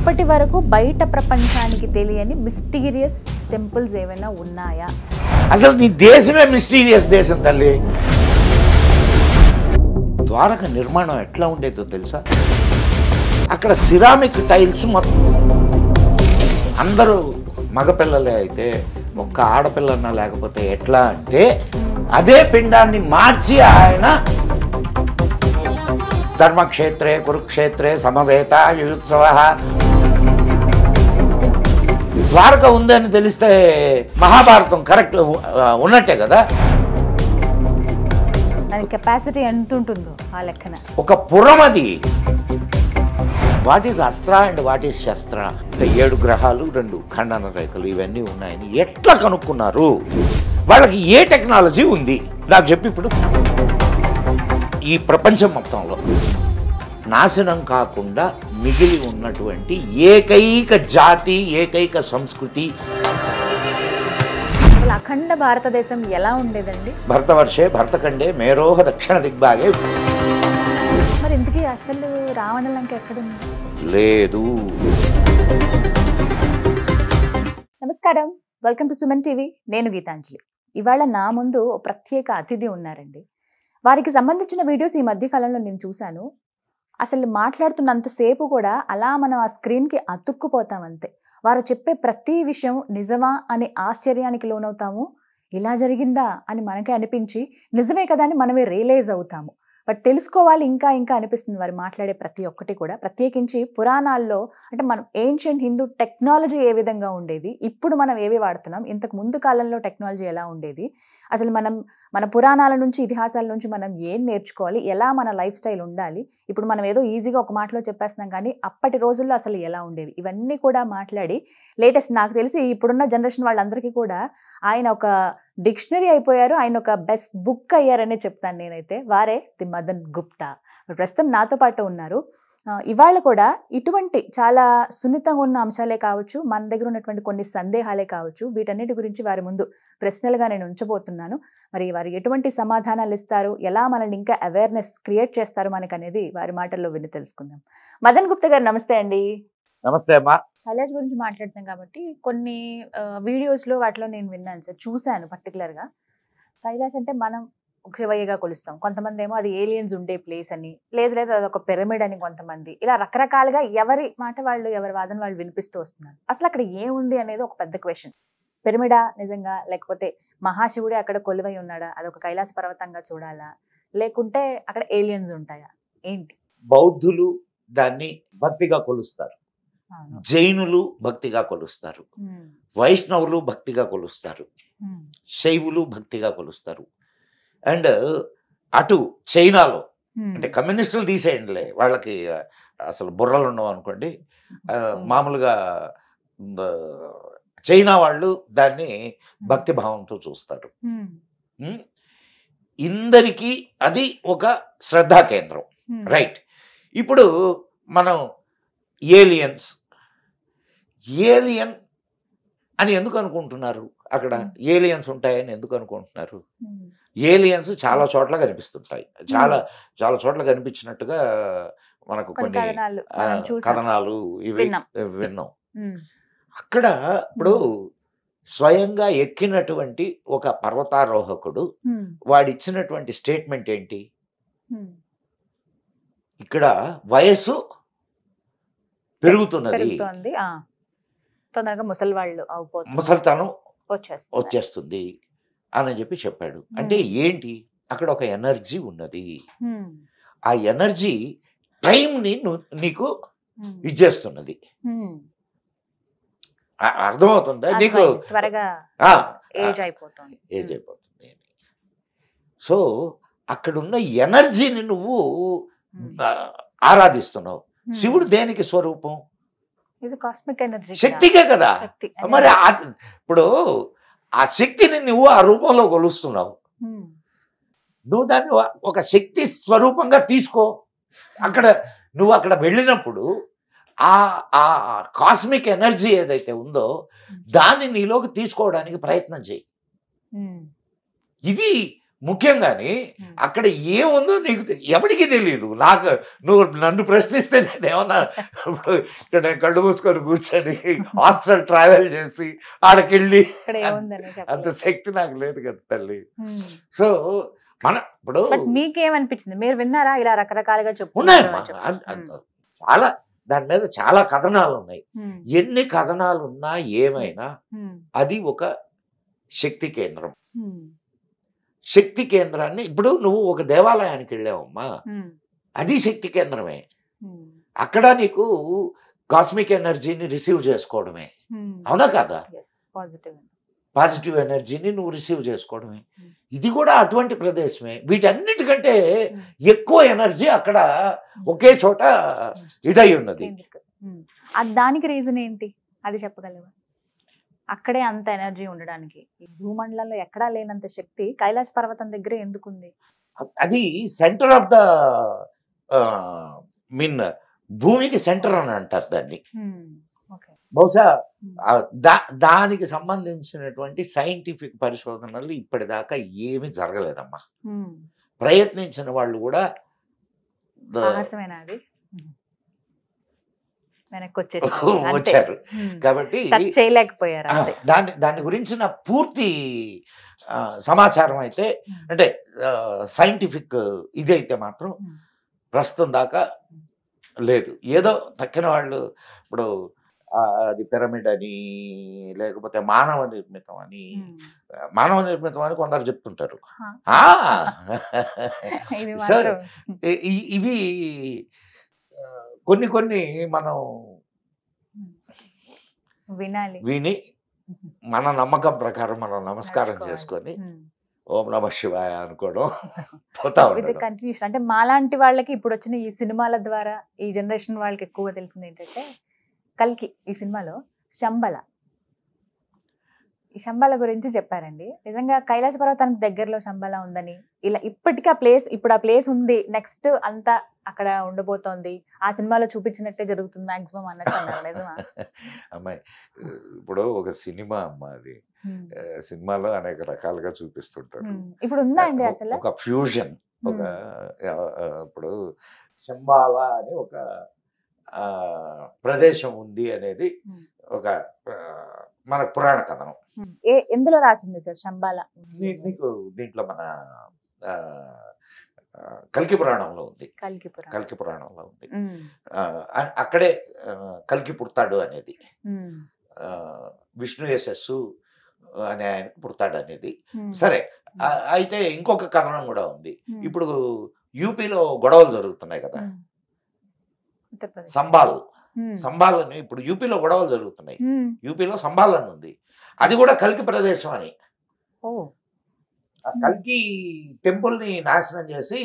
ఇప్పటి వరకు బయట ప్రపంచానికి తెలియని మిస్టీరియస్ టెంపుల్స్ ఏమైనా ఉన్నాయా? అసలు నీ దేశమే మిస్టీరియస్ దేశం తల్లి. ద్వారక నిర్మాణం ఎట్లా ఉండేదో తెలుసా? అక్కడ సిరామిక్ టైల్స్ మొత్తం అందరూ మగపిల్లలే అయితే ఒక్క ఆడపిల్లన్నా లేకపోతే ఎట్లా అంటే అదే పిండాన్ని మార్చి ఆయన ధర్మక్షేత్రే కురుక్షేత్రే సమవేత యుత్సవ ద్వారక ఉందని తెలిస్తే మహాభారతం కరెక్ట్ ఉన్నట్టే కదా. దాని కెపాసిటీ ఎంత ఉంటుందో ఆ లెక్కన ఒక పురం అది. వాట్ ఈస్ అస్త్ర అండ్ వాట్ ఈస్ శస్త్ర? 7 గ్రహాలు 2 ఖండన రేఖలు ఇవన్నీ ఉన్నాయని ఎట్లా కనుక్కున్నారు? వాళ్ళకి ఏ టెక్నాలజీ ఉంది నాకు చెప్పి. ఇప్పుడు ఈ ప్రపంచం మొత్తంలో నాశనం కాకుండా మిగిలి ఉన్నటువంటి ఏకైక జాతి, ఏకైక సంస్కృతి అఖండ భారతదేశం ఎలా ఉండేదండి? భరతవర్షే భరతఖండే మేరోహ దక్షిణ దిగ్భాగే. మరి ఇంతకీ అసలు రావణ లంక ఎక్కడుంది? లేదు. నమస్కారం, వెల్కమ్ టు సుమన్ టీవీ. నేను గీతాంజలి. ఇవాళ నా ముందు ప్రత్యేక అతిథి ఉన్నారండి. వారికి సంబంధించిన వీడియోస్ ఈ మధ్య కాలంలో నేను చూశాను. అసలు మాట్లాడుతున్నంతసేపు కూడా అలా మనం ఆ స్క్రీన్కి అతుక్కుపోతాం అంతే. వారు చెప్పే ప్రతి విషయం నిజమా అని ఆశ్చర్యానికి లోనవుతాము. ఇలా జరిగిందా అని మనకే అనిపించి నిజమే కదా అని మనమే రియలైజ్ అవుతాము. బట్ తెలుసుకోవాలి ఇంకా ఇంకా అనిపిస్తుంది వారు మాట్లాడే ప్రతి ఒక్కటి కూడా. ప్రత్యేకించి పురాణాల్లో అంటే మనం ఏన్షియంట్ హిందూ టెక్నాలజీ ఏ విధంగా ఉండేది, ఇప్పుడు మనం ఏవి వాడుతున్నాం, ఇంతకు ముందు కాలంలో టెక్నాలజీ ఎలా ఉండేది, అసలు మన పురాణాల నుంచి ఇతిహాసాల నుంచి మనం ఏం నేర్చుకోవాలి, ఎలా మన లైఫ్ స్టైల్ ఉండాలి, ఇప్పుడు మనం ఏదో ఈజీగా ఒక మాటలో చెప్పేస్తున్నాం కానీ అప్పటి రోజుల్లో అసలు ఎలా ఉండేవి, ఇవన్నీ కూడా మాట్లాడి లేటెస్ట్ నాకు తెలిసి ఇప్పుడున్న జనరేషన్ వాళ్ళందరికీ కూడా ఆయన ఒక డిక్షనరీ అయిపోయారు, ఆయన ఒక బెస్ట్ బుక్ అయ్యారనే చెప్తాను నేనైతే. వారే ది మదన్ గుప్తా. ప్రస్తుతం నాతో పాటు ఉన్నారు. ఇవాళ కూడా ఇటువంటి చాలా సున్నితంగా ఉన్న అంశాలే కావచ్చు, మన దగ్గర ఉన్నటువంటి కొన్ని సందేహాలే కావచ్చు, వీటన్నిటి గురించి వారి ముందు ప్రశ్నలుగా నేను ఉంచబోతున్నాను. మరి వారు ఎటువంటి సమాధానాలు ఇస్తారు, ఎలా మనల్ని ఇంకా అవేర్నెస్ క్రియేట్ చేస్తారు మనకు అనేది వారి మాటల్లో విని తెలుసుకుందాం. మదన్ గుప్తా గారు నమస్తే అండి. నమస్తే అమ్మా. కైలాష్ గురించి మాట్లాడుతాం కాబట్టి కొన్ని వీడియోస్లో వాటిలో నేను విన్నాను సార్, చూశాను పర్టికులర్గా. కైలాష్ అంటే మనం శివయ్యగా కొలుస్తాం, కొంతమంది ఏమో అది ఏలియన్స్ ఉండే ప్లేస్ అని, లేదు అది ఒక పిరమిడ్ అని కొంతమంది, ఇలా రకరకాలుగా ఎవరి మాట వాళ్ళు ఎవరి వాదన వాళ్ళు వినిపిస్తూ వస్తున్నారు. అసలు అక్కడ ఏముంది అనేది ఒక పెద్ద క్వశ్చన్. పిరమిడా నిజంగా, లేకపోతే మహాశివుడే అక్కడ కొలువై ఉన్నాడా, అదొక కైలాస పర్వతంగా చూడాలా, లేకుంటే అక్కడ ఏలియన్స్ ఉంటాయా, ఏంటి? బౌద్ధులు దాన్ని భక్తిగా కొలుస్తారు, జైనులు భక్తిగా కొలుస్తారు, వైష్ణవులు భక్తిగా కొలుస్తారు, శైవులు భక్తిగా కొలుస్తారు. అండ్ అటు చైనాలో అంటే కమ్యూనిస్టులు తీసేయండిలే, వాళ్ళకి అసలు బుర్రలు ఉండవు అనుకోండి, మామూలుగా చైనా వాళ్ళు దాన్ని భక్తి భావంతో చూస్తారు. ఇందరికీ అది ఒక శ్రద్ధా కేంద్రం, రైట్? ఇప్పుడు మనం ఏలియన్ అని ఎందుకు అనుకుంటున్నారు? అక్కడ ఏలియన్స్ ఉంటాయని ఎందుకు అనుకుంటున్నారు? ఏలియన్స్ చాలా చోట్ల కనిపిస్తుంటాయి, చాలా చాలా చోట్ల కనిపించినట్టుగా మనకు కొన్ని కథనాలు ఇవి విన్నాం. అక్కడ ఇప్పుడు స్వయంగా ఎక్కినటువంటి ఒక పర్వతారోహకుడు వాడిచ్చినటువంటి స్టేట్మెంట్ ఏంటి? ఇక్కడ వయస్సు పెరుగుతున్నది, ముసలితనం వచ్చేస్తుంది అని చెప్పి చెప్పాడు. అంటే ఏంటి? అక్కడ ఒక ఎనర్జీ ఉన్నది, ఆ ఎనర్జీ టైంని నీకు ఇచ్చేస్తున్నది. అర్థమవుతుందా నీకు? ఏజ్ అయిపోతుంది. సో అక్కడున్న ఎనర్జీని నువ్వు ఆరాధిస్తున్నావు. శివుడు దేనికి స్వరూపం? శక్తికే కదా. మరి ఇప్పుడు ఆ శక్తిని నువ్వు ఆ రూపంలో కొలుస్తున్నావు, నువ్వు దాన్ని ఒక శక్తి స్వరూపంగా తీసుకో. నువ్వు అక్కడ వెళ్ళినప్పుడు ఆ కాస్మిక్ ఎనర్జీ ఏదైతే ఉందో దాన్ని నీలోకి తీసుకోవడానికి ప్రయత్నం చేయి. ఇది ముఖ్యంగాని అక్కడ ఏముందో నీకు ఎవరికి తెలియదు. నువ్వు నన్ను ప్రశ్నిస్తే నేను ఏమన్నా ఇక్కడ నేను కళ్ళు మూసుకొని కూర్చొని హాస్టల్ ట్రావెల్ చేసి ఆడకెళ్ళి అంత శక్తి నాకు లేదు కదా తల్లి. సో ఇప్పుడు మీకేమనిపించింది, మీరు విన్నారా ఇలా రకరకాలుగా ఉన్నాయమ్మా, చాలా దాని మీద చాలా కథనాలు ఉన్నాయి. ఎన్ని కథనాలు ఉన్నా ఏమైనా అది ఒక శక్తి కేంద్రం. శక్తి కేంద్రాన్ని ఇప్పుడు నువ్వు ఒక దేవాలయానికి వెళ్ళావమ్మా, అది శక్తి కేంద్రమే. అక్కడ నీకు కాస్మిక్ ఎనర్జీని రిసీవ్ చేసుకోవడమే, అవునా కదా? పాజిటివ్ ఎనర్జీని నువ్వు రిసీవ్ చేసుకోవడమే. ఇది కూడా అటువంటి ప్రదేశమే. వీటన్నిటికంటే ఎక్కువ ఎనర్జీ అక్కడ ఒకే చోట ఇదై ఉన్నది. దానికి రీజన్ ఏంటి, అది చెప్పగలవా? అక్కడే అంత ఎనర్జీ ఉండడానికి భూమండలంలో ఎక్కడా లేనంత శక్తి కైలాస పర్వతం దగ్గర ఎందుకుంది? అది సెంటర్ ఆఫ్ ద మీన్ భూమికి సెంటర్ అని అంటారు దాన్ని. బహుశా దానికి సంబంధించినటువంటి సైంటిఫిక్ పరిశోధనలు ఇప్పటిదాకా ఏమీ జరగలేదమ్మా. ప్రయత్నించిన వాళ్ళు కూడా వచ్చారు కాబట్టి చేయలేకపోయారు. దాని గురించిన పూర్తి సమాచారం అయితే అంటే సైంటిఫిక్ ఇది అయితే మాత్రం ప్రస్తుతం దాకా లేదు. ఏదో తక్కిన వాళ్ళు ఇప్పుడు అది పిరమిడ్ అని లేకపోతే మానవ నిర్మితం అని కొందరు చెప్తుంటారు. ఇవి కొన్ని మనం విని మన నమ్మకం ప్రకారం మనం నమస్కారం చేసుకొని ఓం నమ శివాయ అనుకోవడం పోతా ఉంటుంది. కంటిన్యూషన్ అంటే మాలాంటి వాళ్ళకి ఇప్పుడు వచ్చిన ఈ సినిమాల ద్వారా ఈ జనరేషన్ వాళ్ళకి ఎక్కువ తెలిసింది ఏంటంటే కల్కి ఈ సినిమాలో శంబల, ఈ శంబల గురించి చెప్పారండి. నిజంగా కైలాస పర్వతానికి దగ్గరలో శంబల ఉందని, ఇలా ఇప్పటికీ ఇప్పుడు ఆ ప్లేస్ ఉంది, నెక్స్ట్ అంతా అక్కడ ఉండబోతోంది, ఆ సినిమాలో చూపించినట్టే జరుగుతుంది మాక్సిమం అన్నట్టు అన్నారు. నిజమా? అమ్మాయి ఇప్పుడు ఒక సినిమా అమ్మా, అది సినిమాలో అనేక రకాలుగా చూపిస్తుంటారు. ఇప్పుడు ఉందా అండి అసలు ఒక ఫ్యూజన్? ఒక ఇప్పుడు శంబాల అని ఒక ప్రదేశం ఉంది అనేది ఒక మన పురాణ కథనం. ఎందులో రాసింది సార్ శంబాల? నీకు దీంట్లో మన కల్కి పురాణంలో ఉంది. కల్కి పురాణంలో ఉంది. అక్కడే కల్కి పుడతాడు అనేది, విష్ణు యశస్సు అనే ఆయనకు పుడతాడు అనేది. సరే, అయితే ఇంకొక కథనం కూడా ఉంది. ఇప్పుడు యూపీలో గొడవలు జరుగుతున్నాయి కదా, సంబాల్ అని ఇప్పుడు యూపీలో గొడవలు జరుగుతున్నాయి. యూపీలో సంబాల్ అని ఉంది, అది కూడా కల్కి ప్రదేశం అని. కల్కి టెంపుల్ ని నాశనం చేసి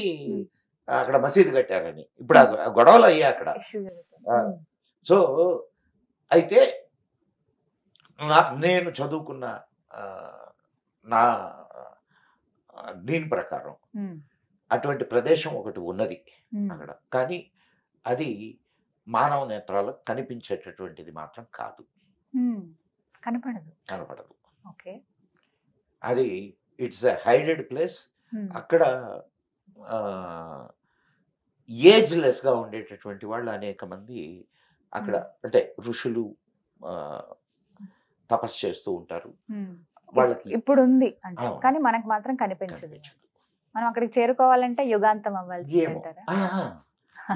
అక్కడ మసీదు కట్టారని ఇప్పుడు ఆ గొడవలు అయ్యాయి అక్కడ. సో అయితే నేను చదువుకున్న నా దీని ప్రకారం అటువంటి ప్రదేశం ఒకటి ఉన్నది అక్కడ, కానీ అది మానవ నేత్రాలకు కనిపించేటటువంటిది మాత్రం కాదు, కనపడదు. అది ఇట్స్ ఎ హైడెడ్ ప్లేస్. అక్కడ ఏజ్లెస్ గా ఉండేటటువంటి వాళ్ళు అనేక మంది అక్కడ, అంటే ఋషులు తపస్సు చేస్తూ ఉంటారు. వాళ్ళకి ఇప్పుడు ఉంది అంటే, కానీ మనకు మాత్రం కనిపించదు. మనం అక్కడికి చేరుకోవాలంటే యుగాంతం అవ్వాల్సి అంటారా?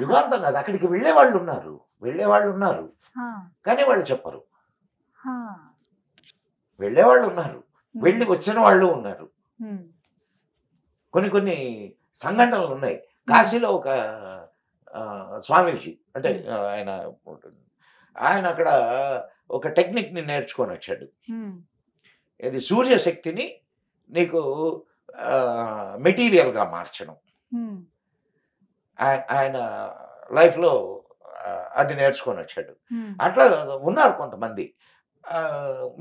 యుగాంతం కాదు, అక్కడికి వెళ్ళే వాళ్ళు ఉన్నారు కానీ వాళ్ళు చెప్పరు. వెళ్ళేవాళ్ళు ఉన్నారు, వెళ్ళి వచ్చిన వాళ్ళు ఉన్నారు. కొన్ని సంఘటనలు ఉన్నాయి. కాశీలో ఒక స్వామీజీ, అంటే ఆయన అక్కడ ఒక టెక్నిక్ ని నేర్చుకొని వచ్చాడు. ఇది సూర్యశక్తిని నీకు మెటీరియల్ గా మార్చడం. ఆయన లైఫ్ లో అది నేర్చుకొని వచ్చాడు. అట్లా ఉన్నారు కొంతమంది.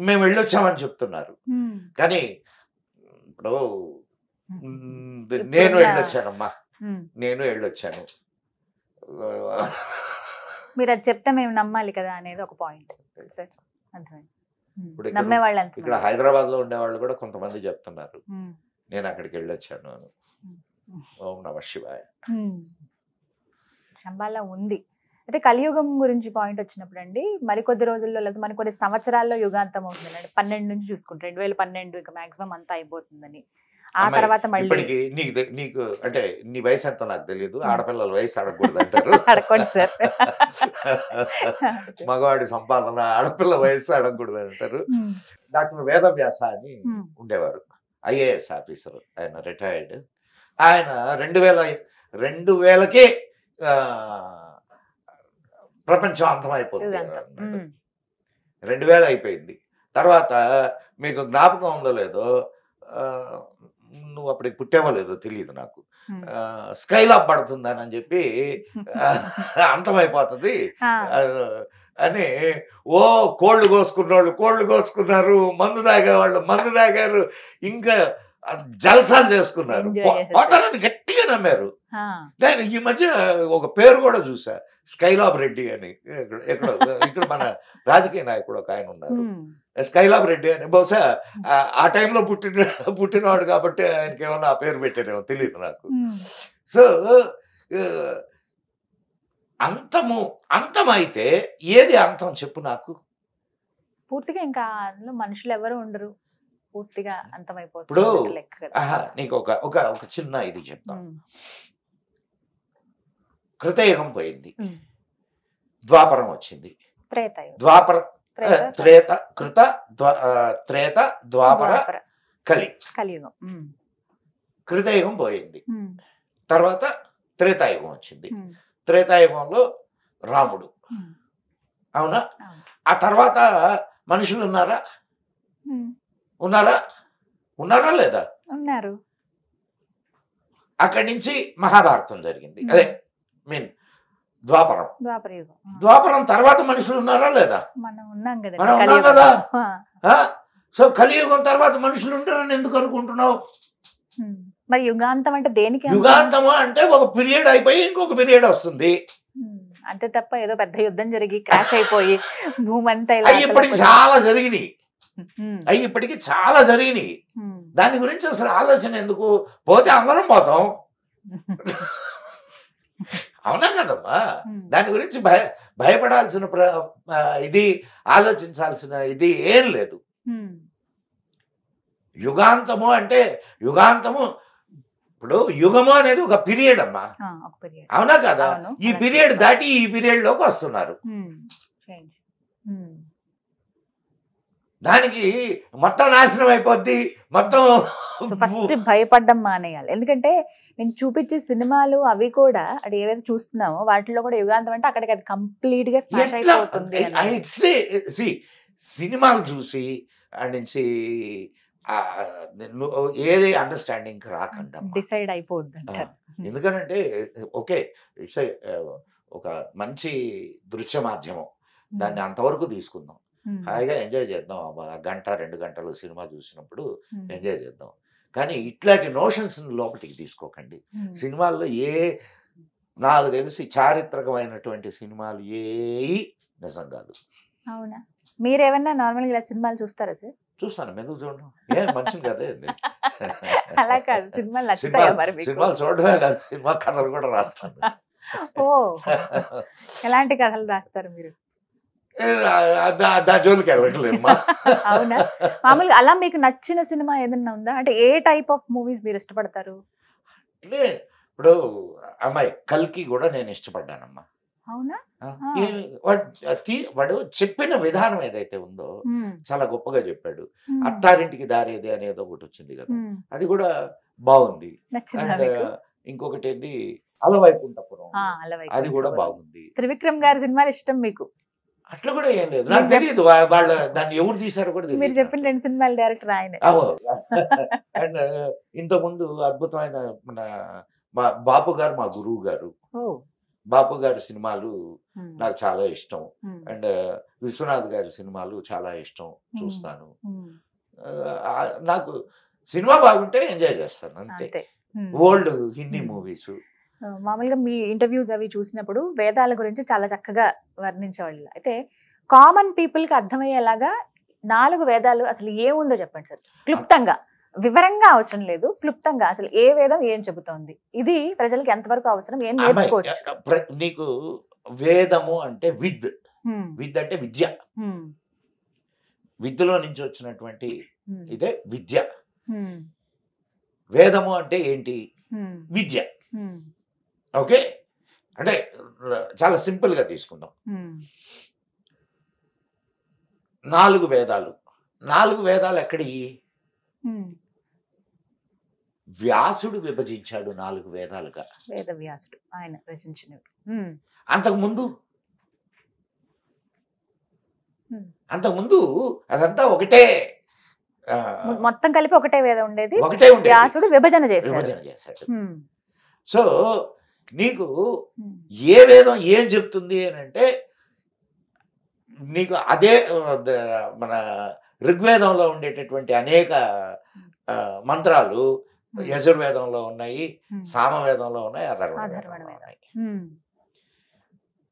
మేము వెళ్ళొచ్చామని చెప్తున్నారు, కానీ ఇప్పుడు నేను వెళ్ళొచ్చానమ్మా, నేను వెళ్ళొచ్చాను. మీరు అది చెప్తే మేము నమ్మాలి కదా అనేది ఒక పాయింట్. ఇప్పుడు ఇక్కడ హైదరాబాద్ లో ఉండేవాళ్ళు కూడా కొంతమంది చెప్తున్నారు, నేను అక్కడికి వెళ్ళొచ్చాను. ఓం నమ శివాయ. శంబాలా ఉంది. అయితే కలియుగం గురించి పాయింట్ వచ్చినప్పుడు అండి, మరికొద్ది రోజుల్లో లేదా మరికొన్ని సంవత్సరాల్లో యుగాంతం అవుతుందండి. 12 నుంచి చూసుకుంటే 2012 ఇక మాక్సిమం అంతా అయిపోతుందని. ఆ అమ్మాయి, తర్వాత మళ్ళీ ఇప్పటికి నీకు అంటే నీ వయసు ఎంతో నాకు తెలియదు. ఆడపిల్లల వయసు అడగకూడదు అంటారు. అడగండి సార్. మగవాడి సంపాదన ఆడపిల్ల వయసు అడగకూడదు అంటారు. డాక్టర్ వేదవ్యాస అని ఉండేవారు, ఐఏఎస్ ఆఫీసర్. ఆయన రిటైర్డ్. ఆయన 2000కే ప్రపంచం అంతమైపోతుంది. 2000 అయిపోయింది. తర్వాత మీకు జ్ఞాపకం ఉందో లేదో, నువ్వు అప్పటికి పుట్టావో లేదో తెలియదు నాకు, స్కైలాబ్ పడుతుందని చెప్పి అంతమైపోతుంది అని కోళ్ళు కోసుకున్నారు, మందు తాగేవాళ్ళు మందు తాగారు, ఇంకా జలసాలు చేసుకున్నారు, పోతారని గట్టిగా నమ్మారు. నేను ఈ మధ్య ఒక పేరు కూడా చూసా, స్కైలాబ్ రెడ్డి అని. ఇక్కడ మన రాజకీయ నాయకుడు ఒక ఆయన ఉన్నారు, స్కైలాబ్ రెడ్డి అని. బహుశా ఆ టైంలో పుట్టినవాడు కాబట్టి ఆయనకి ఏమన్నా ఆ పేరు పెట్టారేమో తెలియదు నాకు. సో అంతమైతే ఏది అంతం చెప్పు నాకు. పూర్తిగా ఇంకా అందులో మనుషులు ఎవరు ఉండరు, పూర్తిగా అంతమైపోతుంది. ఇప్పుడు నీకు ఒక చిన్న ఇది చెప్తాను. కృతయుగం పోయింది, ద్వాపరం వచ్చింది. ద్వాపరం త్రేత ద్వాపర కలియుగం. కృతయుగం పోయింది, తర్వాత త్రేతాయుగం వచ్చింది. త్రేతాయుగంలో రాముడు, అవునా? ఆ తర్వాత మనుషులు ఉన్నారా లేదా? ఉన్నారు. అక్కడి నుంచి మహాభారతం జరిగింది, అదే ద్వాపరం తర్వాత మనుషులు ఉన్నారా లేదా? మనం ఉన్నాం కదా. సో కలియుగం తర్వాత మనుషులు ఉంటారని ఎందుకు అనుకుంటున్నావు? మరి యుగాంతం అంటే దేనికి? యుగాంతం అంటే ఒక పీరియడ్ అయిపోయి ఇంకొక పీరియడ్ వస్తుంది అంతే తప్ప ఏదో పెద్ద యుద్ధం జరిగి క్రాష్ అయిపోయి భూమంతా ఇప్పటికి చాలా జరిగినాయి. దాని గురించి అసలు ఆలోచన ఎందుకు? పోతే అందరం పోతాం, అవునా కదమ్మా? దాని గురించి భయపడాల్సిన ఇది, ఆలోచించాల్సిన ఇది ఏం లేదు. యుగాంతము అంటే ఇప్పుడు యుగము అనేది ఒక పీరియడ్ అమ్మా, అవునా కదా? ఈ పీరియడ్ దాటి ఈ పీరియడ్ లోకి వస్తున్నారు. దానికి మొత్తం నాశనం అయిపోద్ది, మొత్తం. ఫస్ట్ భయపడ్డం మానేయాలి. ఎందుకంటే నేను చూపించే సినిమాలు అవి కూడా అది ఏవైతే చూస్తున్నామో వాటిలో కూడా యుగాంతం అంటే అక్కడికి అది కంప్లీట్ గా స్మాష్ అయిపోతుంది. సినిమాలు చూసి నుంచి ఏది అండర్స్టాండింగ్ రాకుండా డిసైడ్ అయిపోద్ది అంటారు. ఎందుకంటే ఓకే, ఇట్స్ ఒక మంచి దృశ్య మాధ్యమం, దాన్ని అంతవరకు తీసుకుందాం, హాయిగా ఎంజాయ్ చేద్దాం. గంట 2 గంటలు సినిమా చూసినప్పుడు ఎంజాయ్ చేద్దాం. కానీ ఇట్లాంటి నోషన్స్ లోపలికి తీసుకోకండి. సినిమాల్లో నాకు తెలిసి చారిత్రకమైనటువంటి సినిమాలు నిజం కాదు. అవునా? మీరేమన్నా నార్మల్ గా సినిమాలు చూస్తారా సార్? చూస్తాను, ఎందుకు చూడడం? ఏం మనిషిని కదే. అలా కాదు, సినిమాలు నచ్చుతాయా మరి మీకు? సినిమాలు చూడడమే కాదు, సినిమా కథలు కూడా రాస్తాను. ఓ, ఎలాంటి కథలు రాస్తారు మీరు? జోలికి వెళ్ళట్లేమ్మా. అవునా? మామూలుగా అలా మీకు నచ్చిన సినిమా ఏదన్నా ఉందా? అంటే ఏ టైప్ ఆఫ్ మూవీస్ మీరు ఇష్టపడతారు? అంటే ఇప్పుడు అమ్మాయి కల్కి కూడా నేను ఇష్టపడ్డానమ్మా. అవునా? వాడు చెప్పిన విధానం ఏదైతే ఉందో చాలా గొప్పగా చెప్పాడు. అత్తారింటికి దారేది అనేది ఒకటి వచ్చింది కదా, అది కూడా బాగుంది. అండ్ ఇంకొకటి ఏంటి, అలవైకుంఠపురం, అది కూడా బాగుంది. త్రివిక్రమ్ గారి సినిమాలు ఇష్టం మీకు? అట్లా కూడా ఏం లేదు, నాకు తెలియదు వాళ్ళు దాన్ని ఎవరు తీశారో కూడా తెలియదు. మీరు చెప్పిన 2 సినిమాలు డైరెక్టర్ ఆయన. అండ్ ఇంతకుముందు అద్భుతమైన మన బాపు గారు, మా గురువు గారు, బాపు గారి సినిమాలు నాకు చాలా ఇష్టం. అండ్ విశ్వనాథ్ గారి సినిమాలు చాలా ఇష్టం, చూస్తాను. నాకు సినిమా బాగుంటే ఎంజాయ్ చేస్తాను అంతే. ఓల్డ్ హిందీ మూవీస్ మామూలుగా మీ ఇంటర్వ్యూస్ అవి చూసినప్పుడు వేదాల గురించి చాలా చక్కగా వర్ణించేవాళ్ళు. అయితే కామన్ పీపుల్ కి అర్థమయ్యేలాగా 4 వేదాలు అసలు ఏముందో చెప్పండి సార్, క్లుప్తంగా. వివరంగా అవసరం లేదు, క్లుప్తంగా అసలు ఏ వేదం ఏం చెబుతోంది, ఇది ప్రజలకు ఎంతవరకు అవసరం, ఏం నేర్చుకోవచ్చు? నీకు వేదము అంటే విద్ ఉమ్, విద్ అంటే విద్య, ఉమ్, విద్యలో నుంచి వచ్చినటువంటి ఉమ్, ఇదే విద్య. ఉమ్, వేదము అంటే ఏంటి? ఉమ్, విద్య. ఉమ్, ఓకే, అంటే చాలా సింపుల్ గా తీసుకుందాం. ఉమ్, 4 వేదాలు. 4 వేదాలు ఎక్కడి? ఉమ్. వ్యాసుడు విభజించాడు 4 వేదాలుగా. వేదవ్యాసుడు ఆయన రచించినవి. ఉమ్, అంతకుముందు ఉమ్. అంతకుముందు అదంతా ఒకటే, ఆ, మొత్తం కలిపి ఒకటే వేదం ఉండేది, ఒకటే ఉండేది. వ్యాసుడు విభజన చేశాడు. విభజన చేశాడు. ఉమ్, సో నీకు ఉమ్, ఏ వేదం ఏం చెప్తుంది అని అంటే, నీకు అదే మన ఋగ్వేదంలో ఉండేటటువంటి అనేక మంత్రాలు యజుర్వేదంలో ఉన్నాయి, ఉమ్, సామవేదంలో ఉన్నాయి, అథర్వణ అథర్వణ వేదంలో వేదం. ఉన్నాయి. ఉమ్,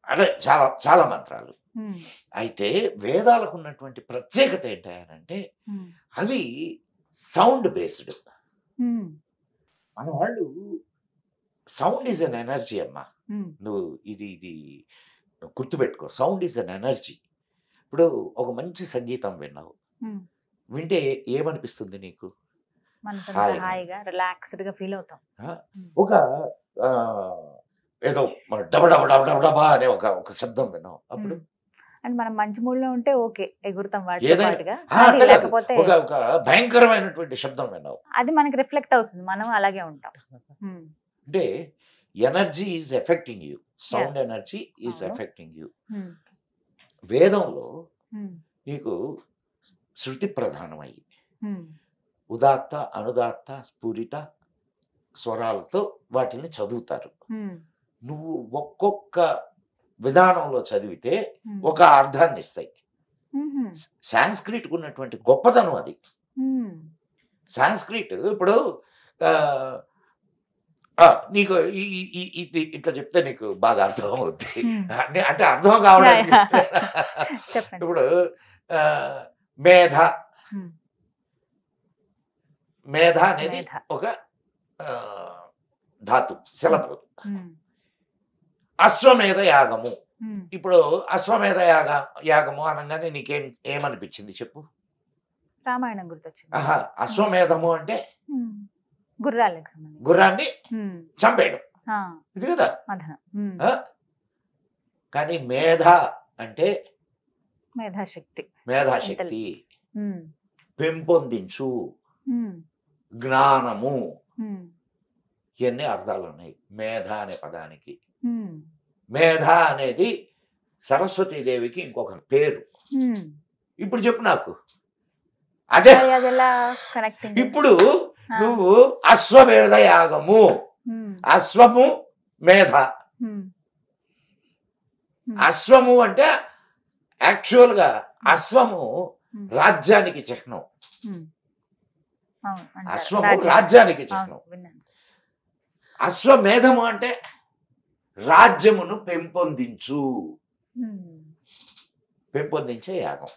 అంటే చాలా చాలా మంత్రాలు. ఉమ్, అయితే వేదాలకు ఉన్నటువంటి ప్రత్యేకత ఏంటంటే ఉమ్, అవి సౌండ్ బేస్డ్. ఉమ్, మన వాళ్ళు సౌండ్ ఈజ్ అన్ ఎనర్జీ అమ్మా. ఉమ్, నువ్వు ఇది గుర్తుపెట్టుకో, సౌండ్ ఈజ్ అన్ ఎనర్జీ. ఇప్పుడు ఒక మంచి సంగీతం విన్నావు, ఉమ్. వింటే ఏమనిపిస్తుంది నీకు? మనసంతా హాయిగా. హాయిగా రిలాక్స్డ్ గా ఫీల్ అవుతాం. ఆ? ఒక ఆ, ఏదో డబ డబ డబ డబ డబా అనే ఒక శబ్దం విన్నావు, అప్పుడు అండ్ మనం మంచి మూడ్ లో ఉంటే ఓకే, ఎగురుతాం వాటితో ఏదైనా పాటుగా. అట్లా కాదు, లేకపోతే ఒక భయంకరమైనటువంటి శబ్దం విన్నావు, అది మనకి రిఫ్లెక్ట్ అవుతుంది, మనం అలాగే ఉంటాం. ఉమ్, అంటే energy is affecting you, sound energy is అవును. Affecting you. ఉమ్, వేదంలో ఉమ్, నీకు శృతి ప్రధానమయ్యి ఉమ్, ఉదాత్త అనుదాత్త స్ఫురిత స్వరాలతో వాటిని చదువుతారు. ఉమ్, నువ్వు ఒక్కొక్క విధానంలో చదివితే ఉమ్, ఒక అర్థాన్ని ఇస్తాయి. ఉమ్, సాంస్క్రిట్కు ఉన్నటువంటి గొప్పతనం అది. ఉమ్, సాంస్క్రిట్ ఇప్పుడు ఆ, నీకు ఇది ఇట్లా చెప్తే నీకు బాగా అర్థం అవుద్ది. Hmm. అంటే అర్థం కావడానికి చెప్పండి. ఇప్పుడు మేధ Hmm. మేధ అనేది మేధ. ఒక ధాతు, సిలబుల్. Hmm. అశ్వమేధ యాగము. Hmm. ఇప్పుడు అశ్వమేధ యాగము అనగానే ఏమనిపించింది చెప్పు? రామాయణం గుర్తొచ్చింది. ఆహా, అశ్వమేధము అంటే Hmm. గుర్రాలకు సంబంధించి. గుర్రాన్ని Hmm. చంపేయడం, Ah, ఇది కదా. మదనం. Hmm. ఆ? కానీ మేధ అంటే మేధాశక్తి, మేధాశక్తి, Intelligence. Hmm. పెంపొందించు, Hmm. జ్ఞానము, Hmm. ఇవన్నీ అర్థాలు ఉన్నాయి మేధ అనే పదానికి. Hmm. మేధ అనేది సరస్వతీదేవికి ఇంకొక పేరు. Hmm. ఇప్పుడు చెప్పు నాకు, అదే మరి అది ఎలా కనెక్టింగ్? ఇప్పుడు నువ్వు అశ్వమేధ యాగము, అశ్వము మేధ. అశ్వము అంటే యాక్చువల్ గా అశ్వము రాజ్యానికి చిహ్నం. అశ్వము రాజ్యానికి చిహ్నం. అశ్వమేధము అంటే రాజ్యమును పెంపొందించు, పెంపొందించే యాగం.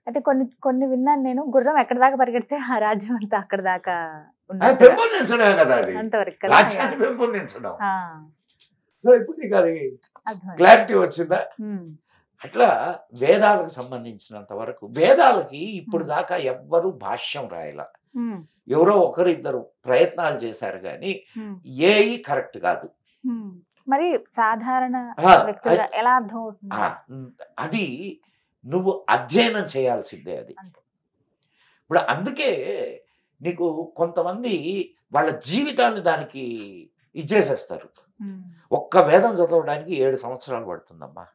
అయితే కొన్ని విన్నాను నేను, గుర్రం ఎక్కడ దాకా పరిగెడితే ఆ రాజ్యం అంతా అక్కడ దాకా పెంపొందించడమే కదా అది, అంతవరకు రాజ్యాన్ని పెంపొందించడం. సో ఇప్పుడు నీకు అది క్లారిటీ వచ్చిందా? అట్లా వేదాలకు సంబంధించినంత వరకు, వేదాలకి ఇప్పుడు దాకా ఎవ్వరు భాష్యం రాయాల, ఎవరో ఒకరిద్దరు ప్రయత్నాలు చేశారు కానీ ఏఈ కరెక్ట్ కాదు. మరి సాధారణ వ్యక్తులుగా ఎలా అర్థం అవుతుంది? అది నువ్వు అధ్యయనం చేయాల్సిందే అది. ఇప్పుడు అందుకే నీకు కొంతమంది వాళ్ళ జీవితాన్ని దానికి ఇచ్చేసేస్తారు. ఒక్క వేదం చదవడానికి 7 సంవత్సరాలు పడుతుందమ్మా,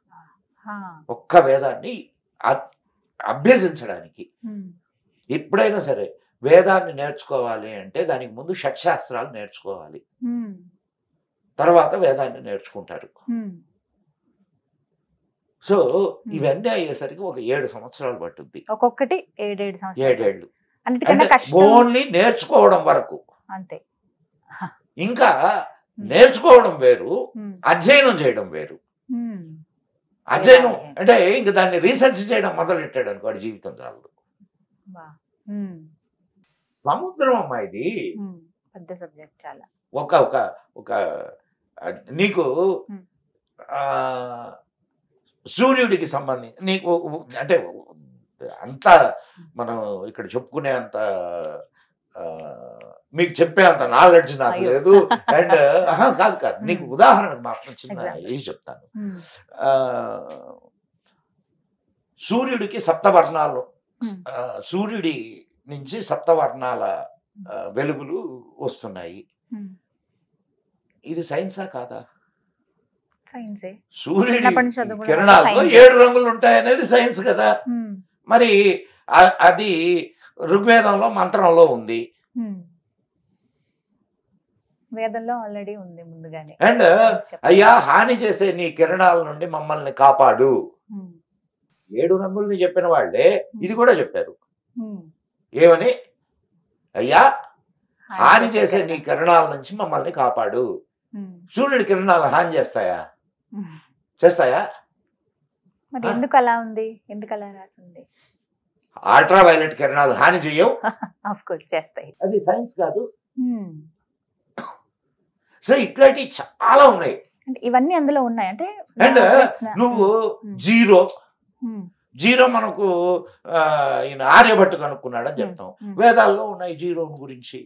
ఒక్క వేదాన్ని అభ్యసించడానికి. ఎప్పుడైనా సరే వేదాన్ని నేర్చుకోవాలి అంటే దానికి ముందు షట్శాస్త్రాలు నేర్చుకోవాలి, తర్వాత వేదాన్ని నేర్చుకుంటారు. సో ఇవన్నీ అయ్యేసరికి ఒక 7 సంవత్సరాలు పట్టుద్ది, ఒక్కొక్కటి 7 సంవత్సరాలు. 7 ఏళ్ళు ఓన్లీ నేర్చుకోవడం వరకు. అంతే. ఇంకా నేర్చుకోవడం వేరు, అధ్యయనం చేయడం వేరు. అధ్యయనం అంటే ఇంక దాన్ని రీసెర్చ్ చేయడం మొదలెట్టాడు అనుకో, వాడి జీవితం చాలదు. సముద్రం అమ్మా ఇది. పెద్ద సబ్జెక్ట్ చాలా. ఒక ఒక ఒక నీకు సూర్యుడికి సంబంధించి నీకు అంటే అంత మనం ఇక్కడ చెప్పుకునే అంత మీకు చెప్పే అంత నాలెడ్జ్ నాకు లేదు. అండ్ కాదు కాదు, నీకు ఉదాహరణకు మాత్రం చిన్న ఏం చెప్తాను. సూర్యుడికి సప్తవర్ణాలు, సూర్యుడి నుంచి సప్తవర్ణాల వెలుగులు వస్తున్నాయి. ఇది సైన్సా కాదా? సూర్యుడి కిరణాలతో 7 రంగులు ఉంటాయనేది సైన్స్ కదా. మరి అది ఋగ్వేదంలో మంత్రంలో ఉంది, వేదంలో ఆల్రెడీ ఉంది ముందుగానే. అండ్ అయ్యా హాని చేసే నీ కిరణాల నుండి మమ్మల్ని కాపాడు 7 రంగుల్ని చెప్పిన వాళ్ళే ఇది కూడా చెప్పారు. ఏమని? అయ్యా హాని చేసే నీ కిరణాల నుంచి మమ్మల్ని కాపాడు. సూర్యుడి కిరణాలు హాని చేస్తాయా? చేస్తాయా? మరి ఎందుకు అలా ఉంది? ఎందుకు అలా రాసింది? అల్ట్రా వైలెట్ కిరణాలు హాని చెయ్యవు, ఆఫ్ కోర్స్ చేస్తాయి. అది సైన్స్ కాదు. సో ఇట్లాంటివి చాలా ఉన్నాయి. ఇవన్నీ అందులో ఉన్నాయి. అంటే అండ్ నువ్వు జీరో మనకు ఈయన ఆర్యభట్టు కనుక్కున్నాడని చెప్తాం. వేదాల్లో ఉన్నాయి జీరో గురించి.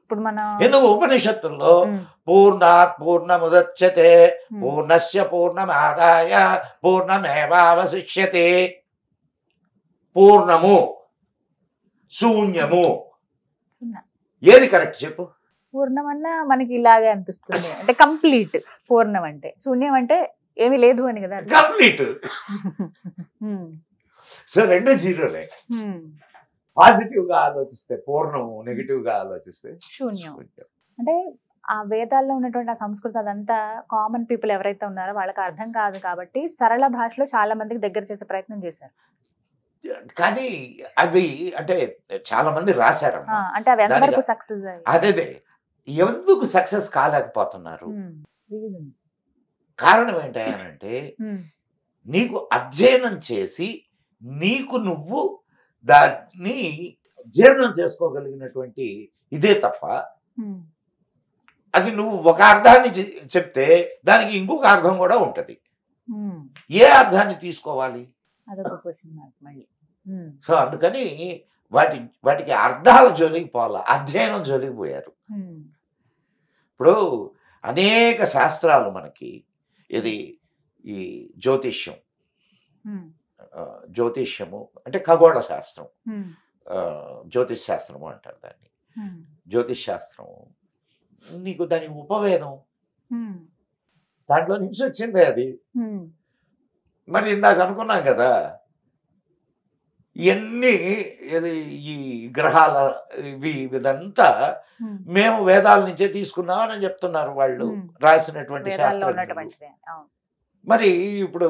ఇప్పుడు మన ఎందుకు ఉపనిషత్తుల్లో పూర్ణాత్ పూర్ణముదచ్యతే పూర్ణస్య పూర్ణమాదాయ పూర్ణమేవావశిష్యతే, పూర్ణము శూన్యము ఏది కరెక్ట్ చెప్పు? పూర్ణం అన్నా మనకి ఇలాగే అనిపిస్తుంది. అంటే కంప్లీట్ పూర్ణం అంటే, శూన్యం అంటే ఏమీ లేదు అని కదా. కంప్లీట్. సో 2 జీరోలే. పాజిటివ్ గా ఆలోచిస్తే పూర్ణము, నెగిటివ్ గా ఆలోచిస్తే శూన్యం. అంటే ఆ వేదాల్లో ఉన్నటువంటి ఆ సంస్కృతి అదంతా కామన్ పీపుల్ ఎవరైతే ఉన్నారో వాళ్ళకి అర్థం కాదు కాబట్టి సరళ భాషలో చాలా మందికి దగ్గర చేసే ప్రయత్నం చేశారు. కానీ అవి అంటే చాలా మంది రాశారు. అంటే అవి ఎంతవరకు సక్సెస్? అదే ఎందుకు సక్సెస్ కాలేకపోతున్నారు? కారణం ఏంటంటే నీకు అధ్యయనం చేసి నీకు నువ్వు దాన్ని జీర్ణం చేసుకోగలిగినటువంటి ఇదే తప్ప, అది నువ్వు ఒక అర్థాన్ని చెప్తే దానికి ఇంకొక అర్థం కూడా ఉంటది. ఏ అర్థాన్ని తీసుకోవాలి? సో అందుకని వాటికి అర్థాల జోలికి పోవాల, అధ్యయనం జోలికి పోయారు. ఇప్పుడు అనేక శాస్త్రాలు మనకి, ఇది ఈ జ్యోతిష్యము అంటే ఖగోళ శాస్త్రం, జ్యోతిష్ శాస్త్రము అంటారు దాన్ని. జ్యోతిష్ శాస్త్రం నీకు దాని ఉపవేదం, దాంట్లో నుంచి వచ్చిందే అది. మరి ఇందాక అనుకున్నాం కదా, ఇవన్నీ ఈ గ్రహాల ఇదంతా మేము వేదాల నుంచే తీసుకున్నామని చెప్తున్నారు వాళ్ళు రాసినటువంటి శాస్త్రం. మరి ఇప్పుడు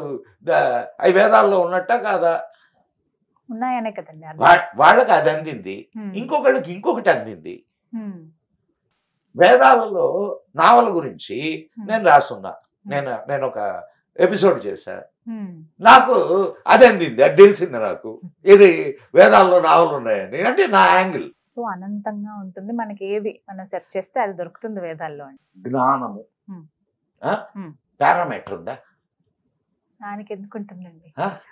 అవి వేదాల్లో ఉన్నట్ట కాదా? ఉన్నాయనే కదండి. వాళ్ళకి అది అందింది, ఇంకొకళ్ళకి ఇంకొకటి అందింది. వేదాలలో నావల గురించి నేను రాసున్నా, నేను ఒక ఎపిసోడ్ చేశా, నాకు అది అందింది, అది తెలిసింది నాకు. ఇది వేదాల్లో నావలు ఉన్నాయని, అంటే నా యాంగిల్. సో అనంతంగా ఉంటుంది, మనకి ఏది మనం సెర్చ్ చేస్తే అది దొరుకుతుంది వేదాల్లో. జ్ఞానము పారామీటర్ ఉందా? దానికి ఎందుకు ఉంటుందండి,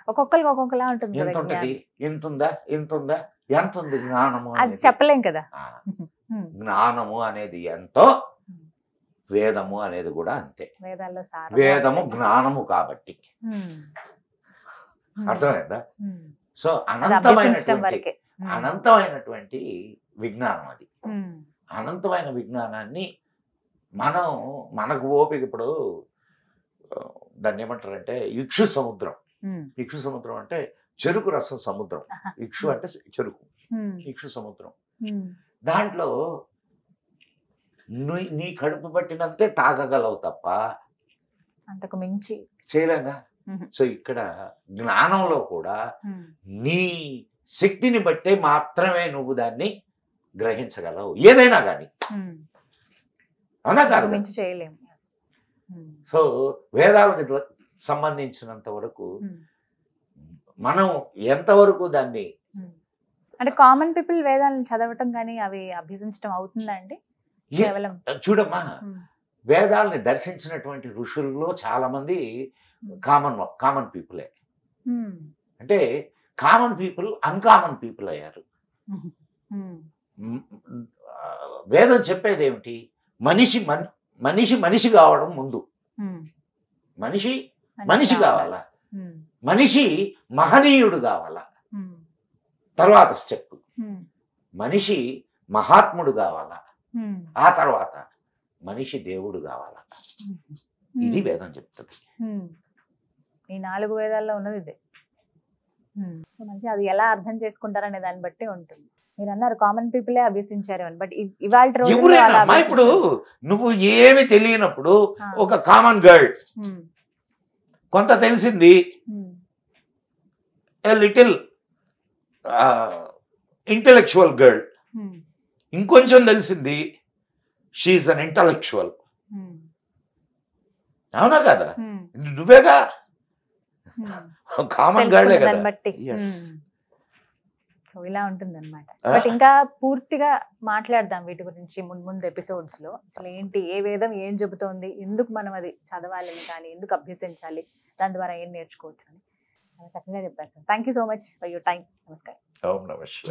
ఒక్కొక్కరికి ఒక్కొక్కలా ఉంటుంది. ఎంత ఉంటది? ఎంత ఉందా? ఎంత ఉందా? ఎంత ఉంది జ్ఞానము? అది చెప్పలేం కదా. జ్ఞానము అనేది ఎంతో, వేదము అనేది కూడా అంతే. వేదాల్లో వేదము జ్ఞానము కాబట్టి అర్థమైందా? సో అనంతమైనటువంటి విజ్ఞానం అది. అనంతమైన విజ్ఞానాన్ని మనకు ఓపిక, ఇప్పుడు దాన్ని ఏమంటారంటే ఇక్షు సముద్రం. ఇక్షు సముద్రం అంటే చెరుకు రసం సముద్రం. ఇక్షు అంటే చెరుకు, ఇక్షు సముద్రం. దాంట్లో నీ కడుపు పట్టినంతే తాగగలవు తప్ప అంతకు మించి చేయలేగా. సో ఇక్కడ జ్ఞానంలో కూడా నీ శక్తిని బట్టే మాత్రమే నువ్వు దాన్ని గ్రహించగలవు, ఏదైనా కానీ. అవునా కాదు? చేయలేము. సో వేదాలకు సంబంధించినంత వరకు మనం ఎంతవరకు దాన్ని అంటే కామన్ పీపుల్ వేదాలను చదవటం కానీ అవి అభ్యసించడం అవుతుందా అండి కేవలం? చూడమ్మా, వేదాలని దర్శించినటువంటి ఋషుల్లో చాలా మంది కామన్ పీపులే. అంటే కామన్ పీపుల్ అన్కామన్ పీపుల్ అయ్యారు. వేదం చెప్పేది ఏమిటి? మనిషి కావడం ముందు. మనిషి కావాలా, మనిషి మహనీయుడు కావాలా, తర్వాత స్టెప్ మనిషి మహాత్ముడు కావాలా, ఆ తర్వాత మనిషి దేవుడు కావాలా. ఇది వేదం చెప్తుంది. ఈ 4 వేదాల్లో ఉన్నది ఇదే. సో మంచి అది ఎలా అర్థం చేసుకుంటారనే దాన్ని బట్టి ఉంటుంది. మీరు అన్నారు కామన్ పీపులే అభ్యసించారు అని, బట్ ఇవాళ ఎవరైనా ఇప్పుడు నువ్వు ఏమి తెలియనప్పుడు ఒక కామన్ గర్ల్ కొంత తెలిసింది, లిటిల్ ఇంటెలెక్చువల్ గర్ల్ ఇంకొంచెం తెలిసింది, షీఈస్ అన్ ఇంటలెక్చువల్. అవునా కదా? నువ్వేగా కామన్ గర్లే కదా. బట్టి సో ఇలా ఉంటుంది అనమాట. బట్ ఇంకా పూర్తిగా మాట్లాడదాం వీటి గురించి ముందు ఎపిసోడ్స్ లో. అసలు ఏంటి, ఏ వేదం ఏం చెబుతోంది, ఎందుకు మనం అది చదవాలని కానీ ఎందుకు అభ్యసించాలి, దాని ద్వారా ఏం నేర్చుకోవచ్చు అని చాలా చక్కగా చెప్పారు sir. Thank you so much for your time. నమస్కారం. ఓం నమః శివాయ.